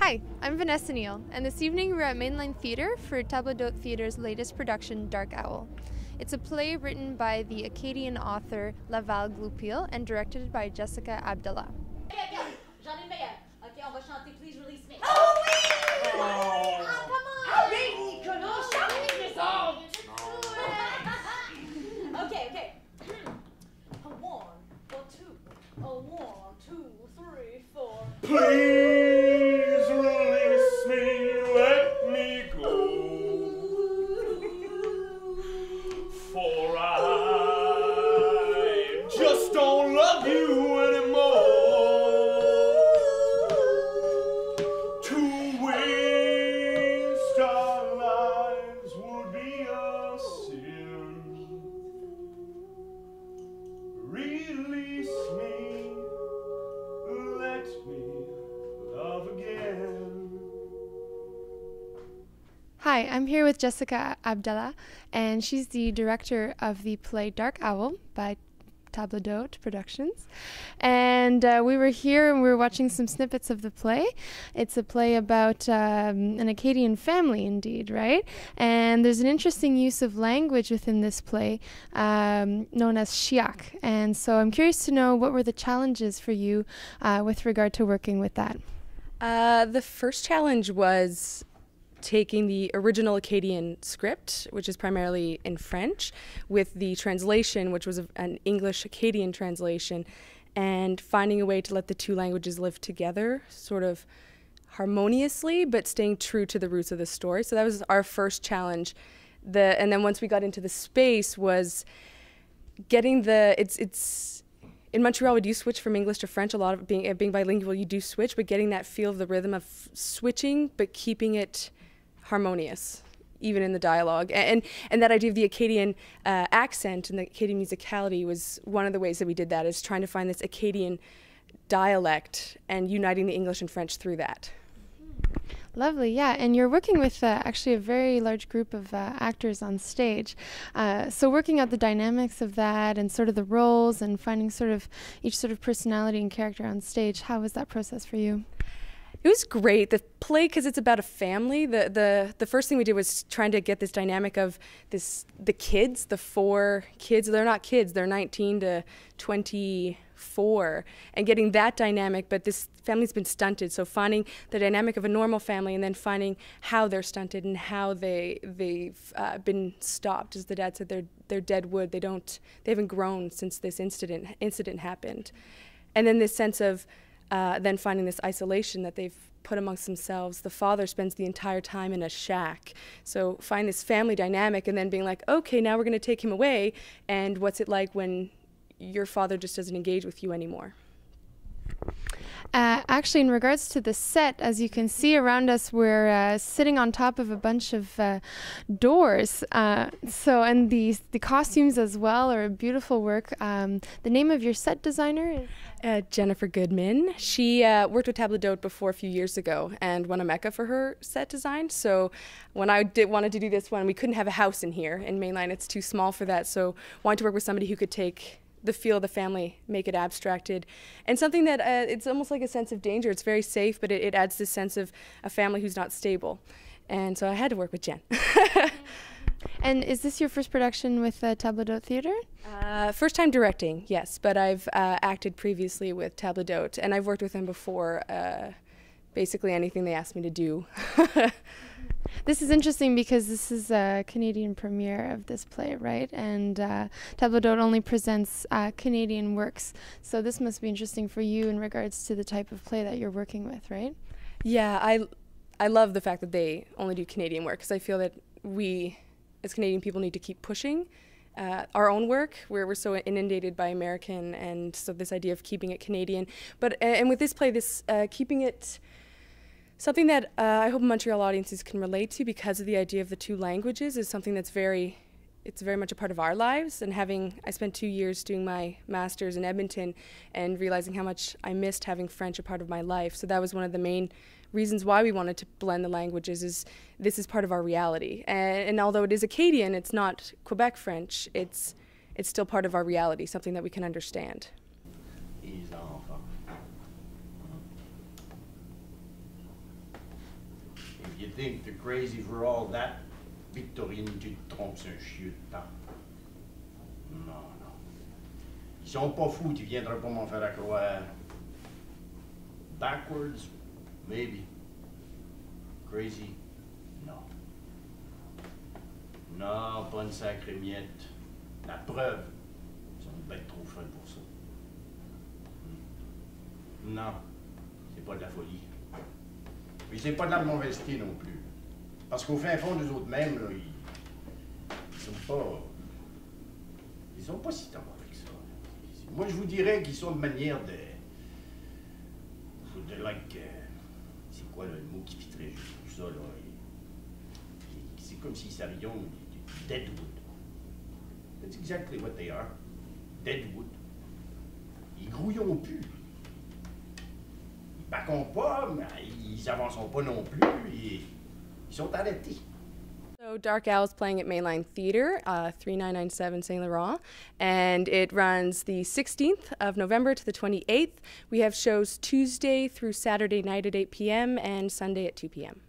Hi, I'm Vanessa Neal, and this evening we're at Mainline Theatre for Table d'Hôte Theatre's latest production, Dark Owl. It's a play written by the Acadian author Laval Goupil and directed by Jessica Abdallah. J'en ai une meilleure. OK, on va chanter Please Release Me. Oh oui! Oh, come on! Ah oui, Nicolas, chante les autres! OK. A one, a two, a one, two, three, four. Please release me, let me go, for I just don't love you anymore. To waste our lives would be a sin. Release me, let me love again. Hi, I'm here with Jessica Abdallah, and she's the director of the play Dark Owl by Table d'Hôte Productions. And we were here and we were watching some snippets of the play. It's a play about an Acadian family, indeed, right? And there's an interesting use of language within this play known as Chiac. And so I'm curious to know, what were the challenges for you with regard to working with that? The first challenge was taking the original Acadian script, which is primarily in French, with the translation, which was an English Acadian translation, and finding a way to let the two languages live together, sort of harmoniously, but staying true to the roots of the story. So that was our first challenge. And then once we got into the space was getting in Montreal, we do switch from English to French. A lot of it being bilingual, you do switch, but getting that feel of the rhythm of switching, but keeping it harmonious, even in the dialogue. And that idea of the Acadian accent and the Acadian musicality was one of the ways that we did that, is trying to find this Acadian dialect and uniting the English and French through that. Lovely, yeah, and you're working with actually a very large group of actors on stage. So working out the dynamics of that and sort of the roles and finding sort of each sort of personality and character on stage, how was that process for you? It was great. The play, because it's about a family, the first thing we did was trying to get this dynamic of the kids, the four kids. They're not kids, they're 19 to 24, and getting that dynamic, but this family's been stunted, so finding the dynamic of a normal family and then finding how they're stunted and how they've been stopped. As the dad said, they're dead wood. They haven't grown since this incident happened. And then this sense of then finding this isolation that they've put amongst themselves. The father spends the entire time in a shack. So find this family dynamic and then being like, okay, now we're going to take him away, and what's it like when your father just doesn't engage with you anymore? Actually, in regards to the set, as you can see around us, we're sitting on top of a bunch of doors. And the costumes as well are beautiful work. The name of your set designer is? Jennifer Goodman. She worked with Table d'Hôte before a few years ago and won a Mecca for her set design. So when I wanted to do this one, we couldn't have a house in here in Mainline. It's too small for that. So wanted to work with somebody who could take the feel of the family, make it abstracted, and something that it's almost like a sense of danger. It's very safe, but it adds this sense of a family who's not stable. And so I had to work with Jen. And is this your first production with Table d'Hôte Theatre? First time directing, yes, but I've acted previously with Table d'Hôte, and I've worked with them before, basically anything they asked me to do. This is interesting because this is a Canadian premiere of this play, right? And Table d'Hôte only presents Canadian works. So this must be interesting for you in regards to the type of play that you're working with, right? Yeah, I love the fact that they only do Canadian work, because I feel that we, as Canadian people, need to keep pushing our own work, where we're so inundated by American, and so this idea of keeping it Canadian. But and with this play, keeping it something that I hope Montreal audiences can relate to, because of the idea of the two languages, is something that's very much a part of our lives. And I spent 2 years doing my master's in Edmonton and realizing how much I missed having French a part of my life. So that was one of the main reasons why we wanted to blend the languages, is this is part of our reality. And although it is Acadian, it's not Quebec French, it's still part of our reality, something that we can understand. If you think they're crazy for all that, Victorine, tu te trompes, c'est un chieux de temps. Non, non. Ils sont pas fous, tu viendras pas m'en faire à croire. Backwards, maybe. Crazy, non. Non, pas une sacrée miette. La preuve, ils sont bêtes trop fins pour ça. Non, c'est pas de la folie. Puis c'est pas de la mauvaiseté non plus. Parce qu'au fin fond, d'eux autres mêmes, là, ils sont pas si tendres avec ça. Moi, je vous dirais qu'ils sont de manière de c'est quoi là, le mot qui fitterait juste tout ça, là? C'est comme s'ils s'avions du deadwood. That's exactly what they are. Deadwood. Ils grouillont plus. Ils baquons pas, mais ils avanceront pas non plus. Ils sont arrêtés. So Dark Owl's playing at Mainline Theatre, 3997 St. Laurent, and it runs the 16th of November to the 28th. We have shows Tuesday through Saturday night at 8 p.m. and Sunday at 2 p.m.